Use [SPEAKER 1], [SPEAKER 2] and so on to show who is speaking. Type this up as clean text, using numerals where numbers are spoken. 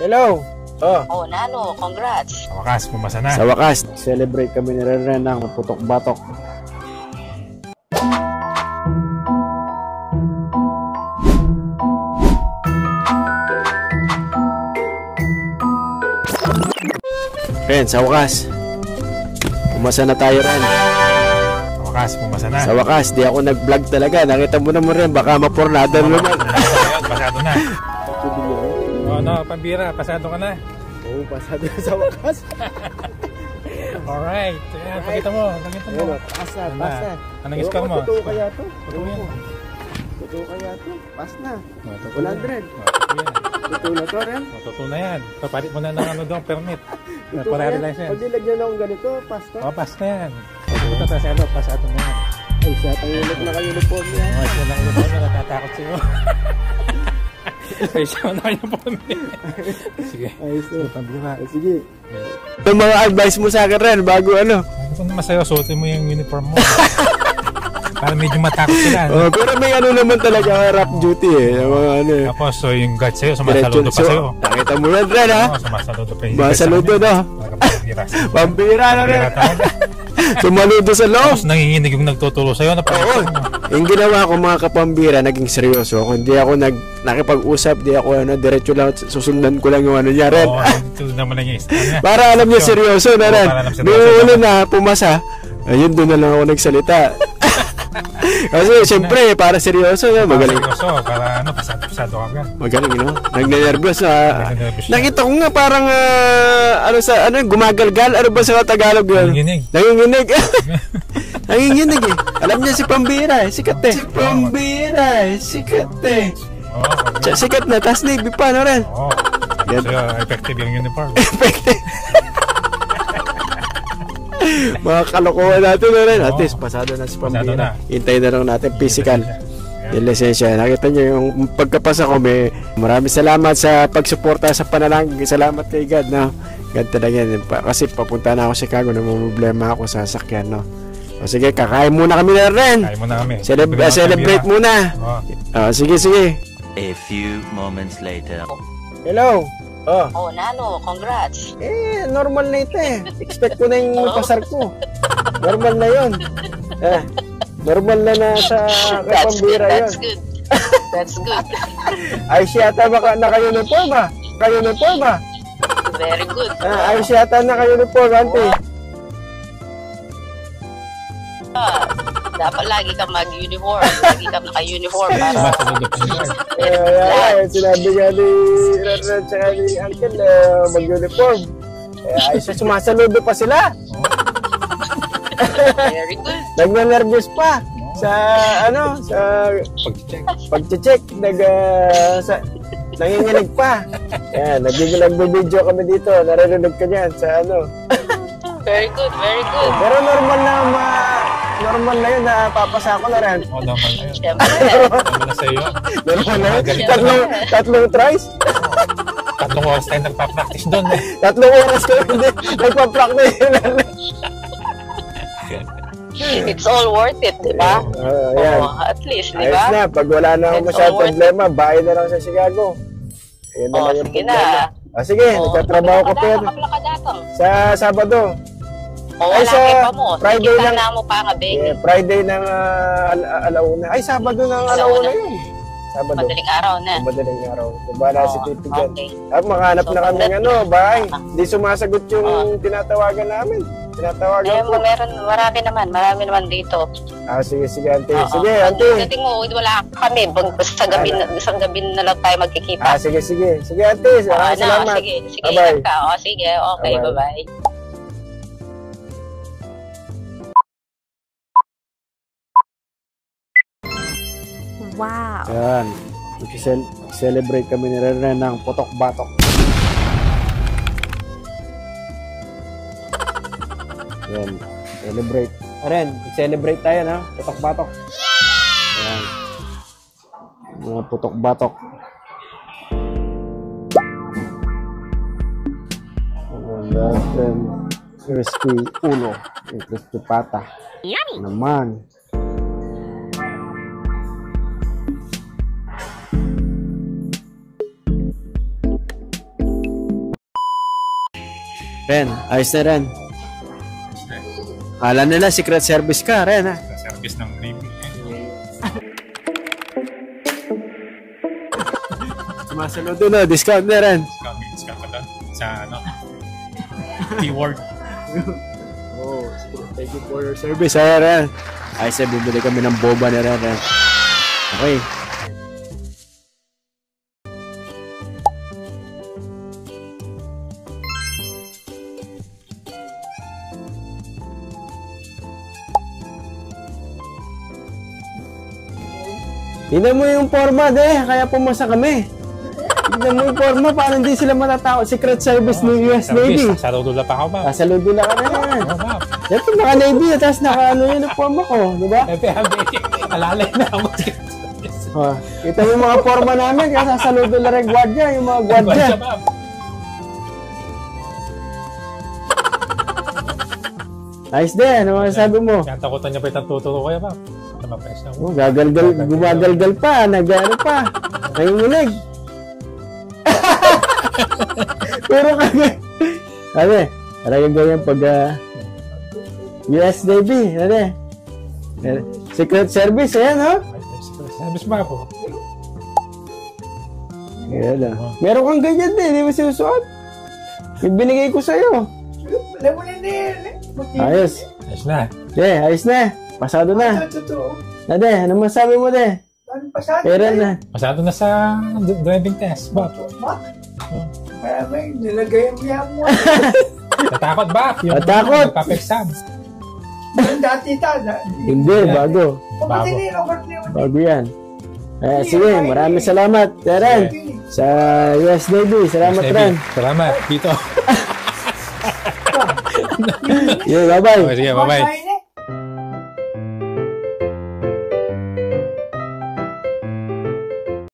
[SPEAKER 1] Hello! Oh.
[SPEAKER 2] Oh, Nano, congrats.
[SPEAKER 3] Sa wakas, pumasa na.
[SPEAKER 1] Sa wakas, celebrate kami ni Ren ng putok-batok. Ren, sa wakas. Pumasa na tayo, Ren.
[SPEAKER 3] Sa wakas, pumasa na.
[SPEAKER 1] Sa wakas, di ako nag-vlog talaga. Nakita mo naman, Ren, baka mapornada naman.
[SPEAKER 3] Pasado na. Oh, no, pambira, pasado ka na.
[SPEAKER 1] Oo, pasado na sa wakas.
[SPEAKER 3] Alright. Ayan, pakita mo.
[SPEAKER 1] Ayun, pasad.
[SPEAKER 3] Anong score mo?
[SPEAKER 1] Totoo kaya to?
[SPEAKER 3] Totoo
[SPEAKER 1] kaya to? Pas na.
[SPEAKER 3] 100.
[SPEAKER 1] 100. Totoo na to, Ren?
[SPEAKER 3] Totoo na yan. Papalit mo na ng ano doon, permit. Temporary license.
[SPEAKER 1] Pag nilagyan akong ganito, pas to?
[SPEAKER 3] Oh, pas na yan. Ito, pasado na yan.
[SPEAKER 1] Ay, sa tangilip na ka-uniform yan.
[SPEAKER 3] Oh, siya lang uniform na natatakot sa'yo. Ay, siya na uniform yan. Sige.
[SPEAKER 1] Ayos na.
[SPEAKER 3] Pambira.
[SPEAKER 1] Sige. Yung mga advice mo sa akin, Ren, bago ano?
[SPEAKER 3] Kung naman sa'yo, suotin mo yung uniform mo. Para medyo matakot sila.
[SPEAKER 1] Oh, pero may ano naman talaga, rap duty eh. Yung mga ano eh.
[SPEAKER 3] Tapos, so yung guard sa'yo, sumasaludo pa sa'yo.
[SPEAKER 1] Nakita mo yan, Ren, ha?
[SPEAKER 3] Oo, sumasaludo pa yung
[SPEAKER 1] Masaludo, no? Pambira na, Ren. Sumaludo sa loob.
[SPEAKER 3] Tapos nanginginig yung nagtuturo sa'yo.
[SPEAKER 1] Oo. Yung ginawa ko mga kapambira, naging seryoso. Kung di ako nakipag-usap, di ako diretso lang, susundan ko lang yung ano niya, Ren.
[SPEAKER 3] Oo, ito naman lang yung
[SPEAKER 1] para alam niya seryoso na, Ren. Noong na pumasa, ayun, doon na lang ako nagsalita. Kasi siyempre, para seryoso na, magaling.
[SPEAKER 3] Seryoso, para ano, pasado ka ka.
[SPEAKER 1] Magaling, no? Nagnenervyos na. Nakita ko nga parang, gumagalgal. Ano ba sa Tagalog yun? Nanginginig. Nanginginig eh. Alam niya si Pambira eh. Sikat eh. Si Pambira eh. Sikat eh. Sikat na. Tas Navy pa, no, Ren?
[SPEAKER 3] Oo. So, effective yung uniform.
[SPEAKER 1] Effective. Mga kalokohan natin, no, Ren? At least, pasado na si Pambira. Hintayin na lang natin physical. Yung lisensya. Nakita niyo yung pagkapasa ko, maraming salamat sa pagsuporta sa panalangin. Salamat kay God, no? God talaga yan. Kasi papunta na ako sa Chicago, namumblema ako sa sasakyan, no? O sige, kakain muna kami na, Ren.
[SPEAKER 3] Kain muna kami.
[SPEAKER 1] Celebrate muna. Sige.
[SPEAKER 4] A few moments later.
[SPEAKER 1] Hello.
[SPEAKER 2] Oh, Nano, congrats.
[SPEAKER 1] Normal na ito eh. Expect ko na yung pasar ko. Normal na yun. Normal na sa Pambira yun.
[SPEAKER 2] That's good.
[SPEAKER 1] Ayos yata baka naka-uniform ah. Ka-uniform ah.
[SPEAKER 2] Very good.
[SPEAKER 1] Ayos yata naka-uniform, auntie.
[SPEAKER 2] Dapat lagi kang mag-uniform. Lagi kang naka-uniform.
[SPEAKER 1] Sinabi nga ni Ren tsaka ni Uncle mag-uniform. Ayos na, sumasaludo pa sila.
[SPEAKER 2] Very good.
[SPEAKER 1] Nagna-nervous pa sa pag-check. Nanginginig pa. Ayan, nag-video kami dito. Narinig ka niyan sa ano.
[SPEAKER 2] Very good.
[SPEAKER 1] Pero normal na yun na papasa ko na rin.
[SPEAKER 3] Oo, normal na yun.
[SPEAKER 2] Siyempre.
[SPEAKER 3] Normal na sa'yo.
[SPEAKER 1] Normal na yun. Tatlong tries.
[SPEAKER 3] 3 oras tayo nagpa-practice doon eh.
[SPEAKER 1] 3 oras ko hindi nagpa-practice.
[SPEAKER 2] It's all worth it, di ba?
[SPEAKER 1] Ayan.
[SPEAKER 2] At least, di
[SPEAKER 1] Ayos
[SPEAKER 2] ba?
[SPEAKER 1] na, pag wala na akong masyadong problema, bahay na lang sa Chicago. Ayan na lang yung
[SPEAKER 2] sige
[SPEAKER 1] problema. Sige, nagtatrabaho ko pero sa Sabado.
[SPEAKER 2] Ay, sa
[SPEAKER 1] Friday ng Friday ng alauna. Ay, Sabado ng alauna yun. Sabado.
[SPEAKER 2] Madaling araw na.
[SPEAKER 1] Madaling araw. Bala si Titi dyan. At makahanap na kami ng bahay. Hindi sumasagot yung tinatawagan namin.
[SPEAKER 2] Marami naman dito.
[SPEAKER 1] Sige, auntie. Sige, auntie.
[SPEAKER 2] Dating mo, wala kami. Isang gabi na lang tayo magkikita.
[SPEAKER 1] Sige, auntie. Salamat.
[SPEAKER 2] Sige,
[SPEAKER 1] bye-bye.
[SPEAKER 2] Sige, okay, bye-bye.
[SPEAKER 5] Wow.
[SPEAKER 1] Yan. Celebrate kami ni Ren ng putok-batok. Yan. Celebrate. Ren, celebrate tayo na. Putok-batok. Yan. Mga putok-batok. Ren, crispy ulo. Crispy pata.
[SPEAKER 5] Yummy.
[SPEAKER 1] Naman. Ren, ayos na Ren. Kala nila secret service ka, Ren ha.
[SPEAKER 3] Sa service ng Navy.
[SPEAKER 1] Sumasunod doon na, discount na Ren.
[SPEAKER 3] Discount pa doon. Sa ano? Keyword.
[SPEAKER 1] Oh, thank you for your service, Ren. Ayos na, bibili kami ng boba na Ren. Okay. Tignan mo yung forma, kaya pumasa kami. Tignan mo yung forma, paano hindi sila matatakot. Secret Service ng US Navy.
[SPEAKER 3] Sasaludula pa ako ba?
[SPEAKER 1] Sasaludula ka na yan.
[SPEAKER 3] Oo ba?
[SPEAKER 1] Siyempre, naka-Navy, tapos naka-ano yung forma ko, di ba?
[SPEAKER 3] Alalay na ako.
[SPEAKER 1] Kita mo yung mga forma namin, kaya sasaludula rin gwardiya, yung mga gwardiya. Ayos din, ano masasabi mo?
[SPEAKER 3] Kaya takutan niya pa itang tuturo kaya ba?
[SPEAKER 1] Oh, gumagalgal pa, nag-ano pa. Nanginginig. Pero kami. Sabi, talagang ganyan pag US Navy, Secret Service, ayan, ha?
[SPEAKER 3] Service ba po?
[SPEAKER 1] Ayan, meron kang ganyan din, hindi mo sinusuot. Yung binigay ko sa'yo. Ayos.
[SPEAKER 3] Ayos na.
[SPEAKER 1] Ayos na. Pasado na. Ano masabi mo, Pera na.
[SPEAKER 3] Pasado na sa driving test. Ba?
[SPEAKER 6] Kaya may nilagay mo.
[SPEAKER 3] Natakot ba?
[SPEAKER 1] Natakot.
[SPEAKER 3] Nagpapa-exam.
[SPEAKER 6] Dati
[SPEAKER 1] Hindi, bago. Bago yan. Sige, maraming salamat, Ren. Sa US Navy. Salamat, Ren.
[SPEAKER 3] Salamat, dito.
[SPEAKER 1] Bye-bye.
[SPEAKER 3] Sige, bye-bye.